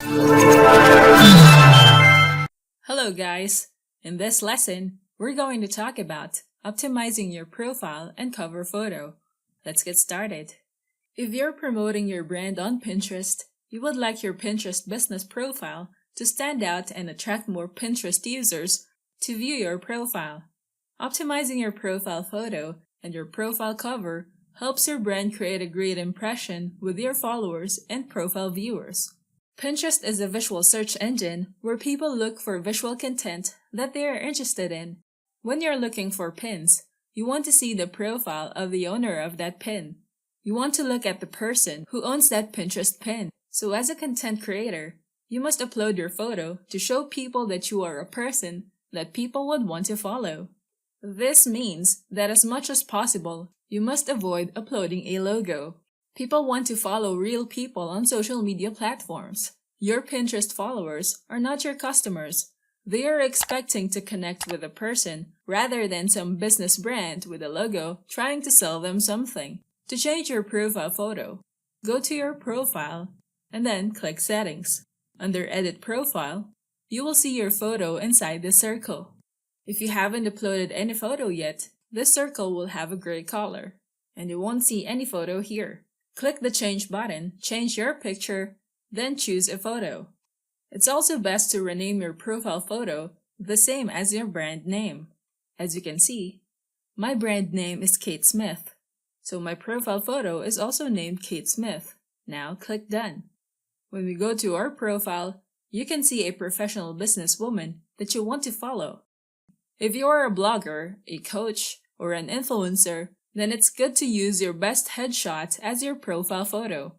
Hello guys! In this lesson, we're going to talk about optimizing your profile and cover photo. Let's get started. If you're promoting your brand on Pinterest, you would like your Pinterest business profile to stand out and attract more Pinterest users to view your profile. Optimizing your profile photo and your profile cover helps your brand create a great impression with your followers and profile viewers. Pinterest is a visual search engine where people look for visual content that they are interested in. When you're looking for pins, you want to see the profile of the owner of that pin. You want to look at the person who owns that Pinterest pin. So as a content creator, you must upload your photo to show people that you are a person that people would want to follow. This means that as much as possible, you must avoid uploading a logo. People want to follow real people on social media platforms. Your Pinterest followers are not your customers. They are expecting to connect with a person rather than some business brand with a logo trying to sell them something. To change your profile photo, go to your profile and then click Settings. Under Edit Profile, you will see your photo inside the circle. If you haven't uploaded any photo yet, this circle will have a gray color, and you won't see any photo here. Click the Change button, change your picture, then choose a photo. It's also best to rename your profile photo the same as your brand name. As you can see, my brand name is Kate Smith, so my profile photo is also named Kate Smith. Now click Done. When we go to our profile, you can see a professional businesswoman that you want to follow. If you are a blogger, a coach, or an influencer, then it's good to use your best headshot as your profile photo.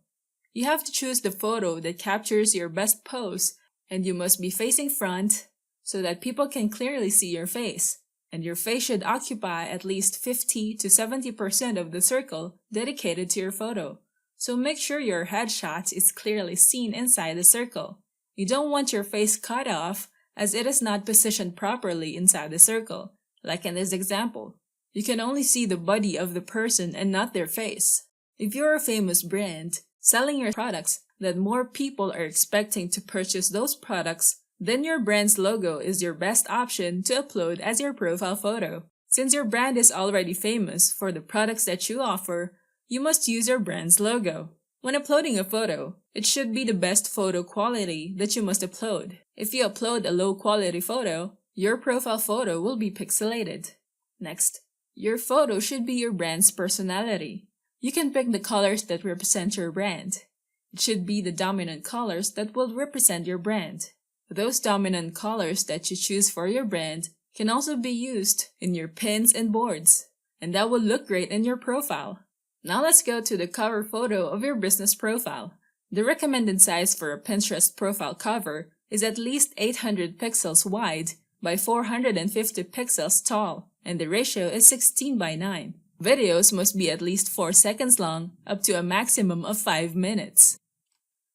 You have to choose the photo that captures your best pose, and you must be facing front so that people can clearly see your face, and your face should occupy at least 50 to 70% of the circle dedicated to your photo. So make sure your headshot is clearly seen inside the circle. You don't want your face cut off as it is not positioned properly inside the circle, like in this example. You can only see the body of the person and not their face. If you're a famous brand, selling your products that more people are expecting to purchase those products, then your brand's logo is your best option to upload as your profile photo. Since your brand is already famous for the products that you offer, you must use your brand's logo. When uploading a photo, it should be the best photo quality that you must upload. If you upload a low quality photo, your profile photo will be pixelated. Next, your photo should be your brand's personality. You can pick the colors that represent your brand. It should be the dominant colors that will represent your brand. Those dominant colors that you choose for your brand can also be used in your pins and boards, and that will look great in your profile. Now let's go to the cover photo of your business profile. The recommended size for a Pinterest profile cover is at least 800 pixels wide by 450 pixels tall, and the ratio is 16:9. Videos must be at least 4 seconds long, up to a maximum of 5 minutes.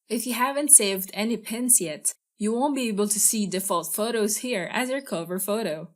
If you haven't saved any pins yet, you won't be able to see default photos here as your cover photo.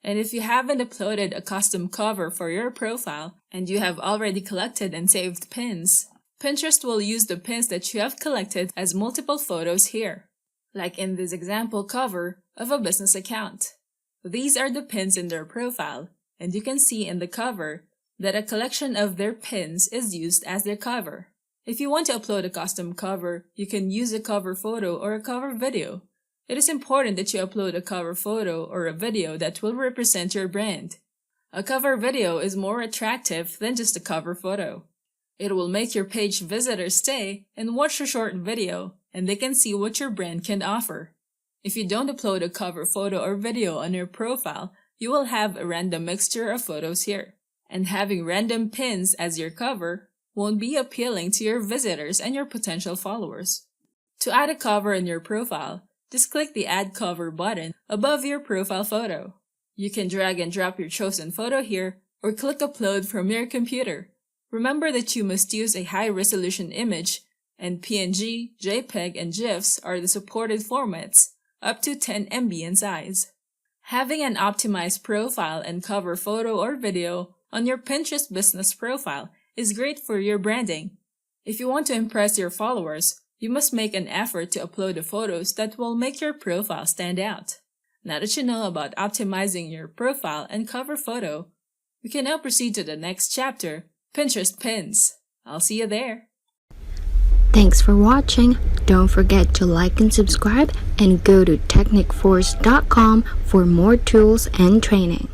And if you haven't uploaded a custom cover for your profile and you have already collected and saved pins, Pinterest will use the pins that you have collected as multiple photos here, like in this example cover of a business account. These are the pins in their profile, and you can see in the cover that a collection of their pins is used as their cover. If you want to upload a custom cover, you can use a cover photo or a cover video. It is important that you upload a cover photo or a video that will represent your brand. A cover video is more attractive than just a cover photo. It will make your page visitors stay and watch a short video, and they can see what your brand can offer. If you don't upload a cover photo or video on your profile, you will have a random mixture of photos here. And having random pins as your cover won't be appealing to your visitors and your potential followers. To add a cover in your profile, just click the Add Cover button above your profile photo. You can drag and drop your chosen photo here or click Upload from your computer. Remember that you must use a high-resolution image, and PNG, JPEG, and GIFs are the supported formats, up to 10 MB in size. Having an optimized profile and cover photo or video on your Pinterest business profile is great for your branding. If you want to impress your followers, you must make an effort to upload the photos that will make your profile stand out. Now that you know about optimizing your profile and cover photo, we can now proceed to the next chapter, Pinterest Pins. I'll see you there. Thanks for watching. Don't forget to like and subscribe and go to technicforce.com for more tools and training.